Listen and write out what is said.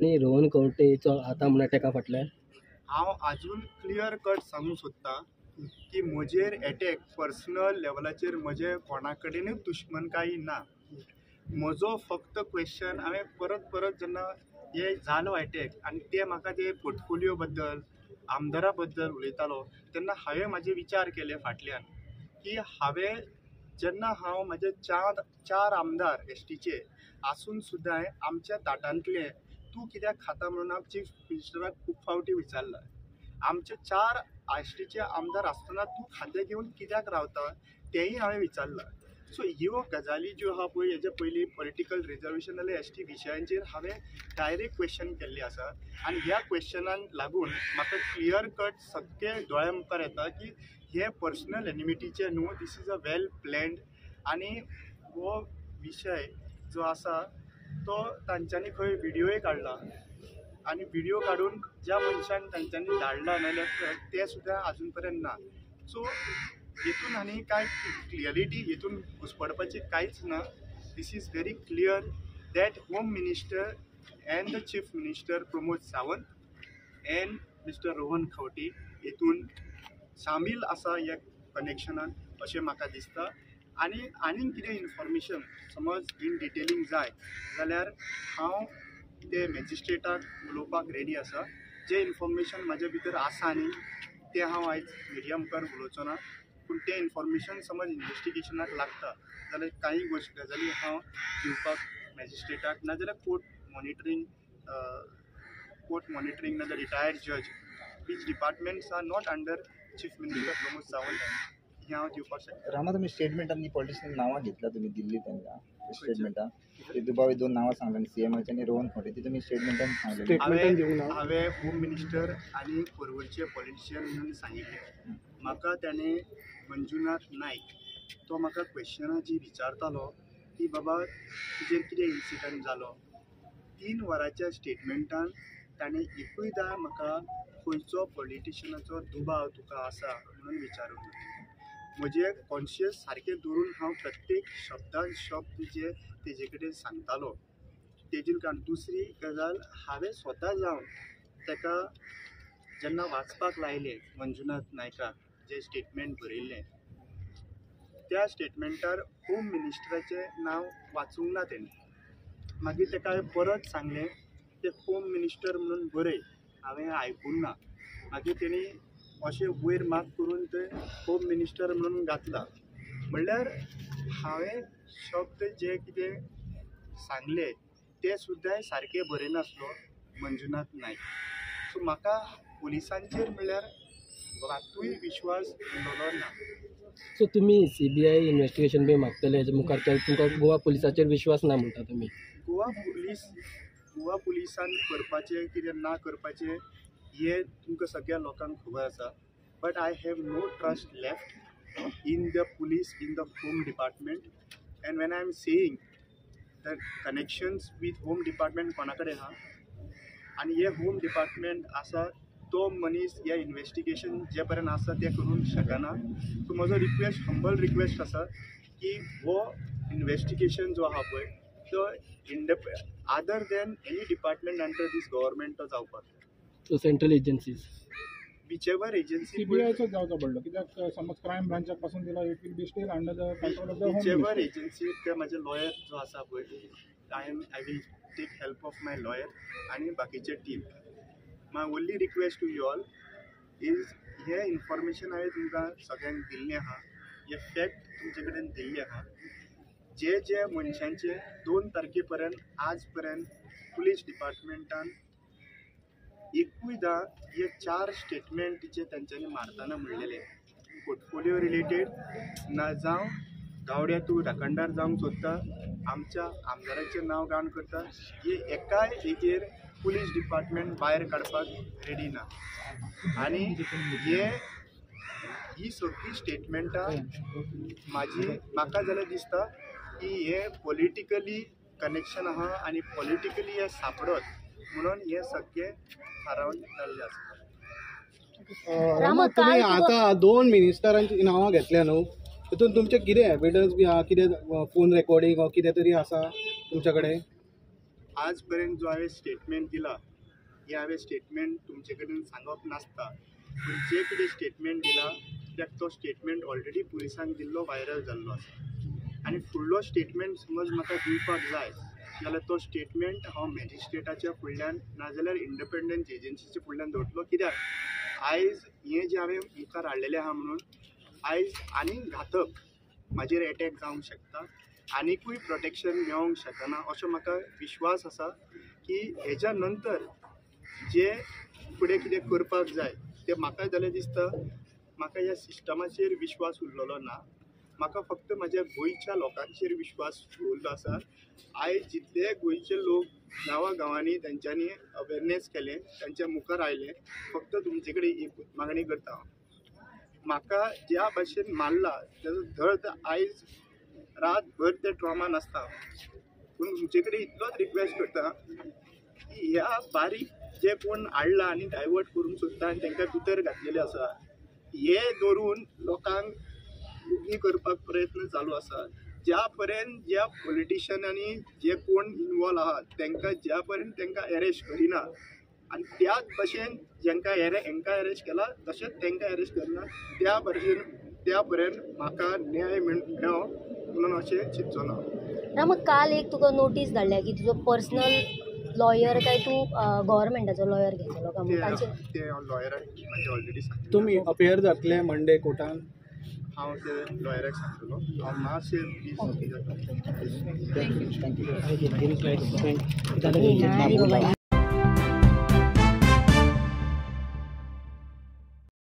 आणि रोहन खंवटेचो आतां म्हणल्यार तेका फाटल्यान हांव आजून क्लियर कट सांगूंक सोदतां की म्हजेर एटॅक पर्सनल लेवलाचेर म्हजे कोणा कडेनूच दुश्मनकायी ना. म्हजो फक्त क्वेश्चन हांवें परत परत जेन्ना हे जालो एटॅक आनी ते म्हाका ते पोर्टफोलियो बद्दल आमदारा बद्दल उलयतालो तेन्ना हांवें म्हाजे विचार केले फाटल्यान की हांवें जेन्ना हांव म्हाजे चार आमदार एस टीचे आसून सुद्दां आमच्या ताटांतले तूं कित्याक खाता म्हणून हांव चीफ मिनिस्टराक खूब फावटी विचारला. आमचे 4 एस टीचे आमदार आसतना तूं खातें घेवन कित्याक रावता तेंय हांवें विचारलां. सो ह्यो गजाली ज्यो आहा पळय हेजे पयलीं पॉलिटिकल रिजर्वेशन नाल्यार एस टी विशयांचेर हांवें डायरेक्ट क्वेश्चन केल्ले आसा आनी ह्या क्वेश्चनाक लागून म्हाका क्लियर कट सगळे दोळ्या मुखार येता की हे पर्सनल एनिमिटीचे न्हू, this is a well planned. आनी हो विशय जो आसा तो तांच्यांनी खंय व्हिडियोय काडला आनी व्हिडियो काडून ज्या मनशान तांच्यांनी धाडला नाल्यार ते सुद्दां आजून पर्यंत ना. सो हेतून आनी कांय क्लियरिटी हेतून घुसपडपाची कांयच ना. This is very clear that home minister and the chief minister Pramod Sawant and mister Rohan Khaunte हेतून सामील आसा ह्या कनेक्शनान अशें म्हाका दिसता. आनी आनीक कितें इन्फॉर्मेशन समज इन डिटेलींग जाय जाल्यार हांव ते मॅजिस्ट्रेटाक उलोवपाक रेडी आसा. जे इन्फॉर्मेशन म्हाजे भितर आसा न्ही ते हांव आयज मिडिया मुखार उलोवचो ना, पूण तें इन्फॉर्मेशन समज इन्वेस्टिगेशनाक लागता जाल्यार कांय गजाली हांव दिवपाक मॅजिस्ट्रेटाक नाजाल्यार कोर्ट मॉनिटरींग नाजाल्यार रिटायर्ड जज which departments are not under chief minister Pramod Sawant हे हांव दिवपाक शकता. रामा तुम्ही स्टेटमेंटांनी पॉलिटिशियन नांवां घेतला तुम्ही दिल्ली त्यांना स्टेटमेंटां ते दुबावी 2 नांवां सांगलें सीएमाचे आनी रोहन खंवटे ती तुम्ही स्टेटमेंटान सांगलें. हांवें होम मिनिस्टर आनी पर्वरचे पॉलिटिशियन म्हणून सांगिल्लें. म्हाका ताणें मंजुनाथ नायक तो म्हाका क्वेश्चनां जी विचारतालो की बाबा तुजेर कितें इन्सिडंट जालो 3 वरांच्या स्टेटमेंटान ताणें एकूयदां म्हाका खंयचो पॉलिटिशियनाचो दुबाव तुका आसा म्हणून विचारूंक ना. म्हजे कॉन्शियस सारकें दवरून हांव प्रत्येक शब्दान शब्द जे तेजे कडेन सांगतालो तेजेर कारण. दुसरी गजाल हांवें स्वता जावन ताका जेन्ना वाचपाक लायलें मंजुनाथ नायकाक जें स्टेटमेंट बरयल्लें त्या स्टेटमेंटार होम मिनिस्टराचें नांव वाचूंक ना तेणें. मागीर ताका हांवें परत सांगलें तें होम मिनिस्टर म्हणून बरय, हांवें आयकूंक ना. मागीर तेणी अशें वयर माग करून ते होम मिनिस्टर म्हणून घातला. म्हणल्यार हांवें शब्द जे कितें सांगले ते सुद्दां सारके बरयनासलो मंजुनाथ नायक. सो म्हाका पुलिसांचेर म्हणल्यार रातूय विश्वास उरलो ना. सो तुमी CBI इन्वेस्टिगेशन बी मागतले हेजे मुखार तुमकां गोवा पुलिसाचेर विश्वास ना म्हणटा तुमी. गोवा पुलिसान करपाचें कितें ना करपाचें हे तुमकां सगळ्या लोकांक खबर आसा. But I have no trust left in the police in the home department. And when I am saying the connections with home department कोणा कडेन आहा आनी हे होम डिपार्टमेंट आसा तो मनीस ह्या इन्वेस्टिगेशन जे पर्यंत आसा ते करूंक शकना. सो म्हजो रिक्वेस्ट हंबल रिक्वेस्ट आसा की हो इन्वेस्टिगेशन जो आहा पळय तो other than any department under this government तो जावपाक. So central agencies whichever agency CBIचो जावचो पडलो कित्याक समज क्रायम ब्रांचाक पासून दिला it will be still under the control of the home whichever agency ते माझे लॉयर जो आसा पळय I will take help of my lawyer आनी बाकीचे टीम. My only request to you all is हे इन्फॉर्मेशन हांवें तुमकां सगळ्यांक दिल्लें आहा, हे फॅक्ट तुमचे कडेन दिल्ले आहा. जे मनशांचे 2 तारखे पर्यंत आज पर्यंत पुलीस डिपार्टमेंटान एकूयदां हे 4 स्टेटमेंट जे तेंच्यांनी मारतना म्हणलेले पोर्टफोलियो रिलेटेड ना जावं गावड्या तूं राखणदार जावंक सोदता आमच्या आमदाराचें नांव घाण करता हे एकाय हेजेर पुलीस डिपार्टमेंट भायर काडपाक रेडी ना. आनी ही सगळीं स्टेटमेंटां म्हाका जाल्यार दिसता की हे पॉलिटिकली कनेक्शन आहा आनी पॉलिटिकली हे सापडत म्हणून हे सगळे थारावन जाल्ले आसा. तुम्ही आता 2 मिनिस्टरांची नांवां घेतल्या न्हू तितून तुमचे कितें एविडन्स बी आहा कितें फोन रेकॉर्डिंग वा कितें तरी आसा तुमचे कडेन? आज पर्यंत जो हांवें स्टेटमेंट दिला हे हांवें स्टेटमेंट तुमचे कडेन सांगप नासता, पूण जे कितें स्टेटमेंट दिला कित्याक तो स्टेटमेंट ऑलरेडी पुलिसांक दिल्लो व्हायरल जाल्लो आसा आनी फुडलो स्टेटमेंट समज म्हाका दिवपाक जाय जाल्यार तो स्टेटमेंट हांव मॅजिस्ट्रेटाच्या फुडल्यान नाजाल्यार इंडिपेंडंट एजन्सीच्या फुडल्यान दवरतलो. कित्याक आयज हें जें हांवें मुखार हाडलेलें आहा म्हणून आयज आनीक घातक म्हाजेर एटॅक जावंक शकता, आनिकूय प्रोटेक्शन मेळोंक शकना असो म्हाका विश्वास आसा की हेज्या नंतर जे फुडें कितें करपाक जाय तें म्हाका जाल्यार दिसता म्हाका ह्या सिस्टमाचेर विश्वास उरलेलो ना. म्हाका फक्त म्हाज्या गोंयच्या लोकांचेर विश्वास उरलो आसा. आयज जितले गोंयचे लोक गांवांनी तेंच्यांनी अवेरनेस केलें, तेंच्या मुखार आयले, फक्त तुमचे कडेन एकूच मागणी करता म्हाका ज्या भाशेन मारला तेजो दर्द आयज रातभर ते ट्रॉमा नासता, पूण तुमचे कडेन इतलोच रिक्वेस्ट करता की ह्या बारीक जे कोण हाडला आनी डायवर्ट करूंक सोदता आनी तांकां भितर घातलेले आसा हे धरून लोकांक उगी करपाक प्रयत्न चालू आसा. ज्या पर्यंत ज्या पॉलिटिशियनांनी जे कोण इनवॉल्व आहात तांकां ज्या पर्यंत तांकां अरेस्ट करिना आनी त्याच भशेन जेंकां हांकां अरेस्ट केला तशेंच तांकां अरेस्ट करना त्या पर्यंत म्हाका न्याय मेळो म्हणून अशें चिंतचो ना. राम, काल एक तुका नोटीस धाडल्या की तुजो पर्सनल लॉयर काय तूं गव्हर्मेंटाचो लॉयर घेतलो का म्हणून ते लॉयराक म्हणजे ऑलरेडी सांगितलें. तुम्ही अपेयर जातले मंडे कोर्टान? हांव ते लॉयराक सांगतलो. हांव मातशें प्लीज थँक्यू.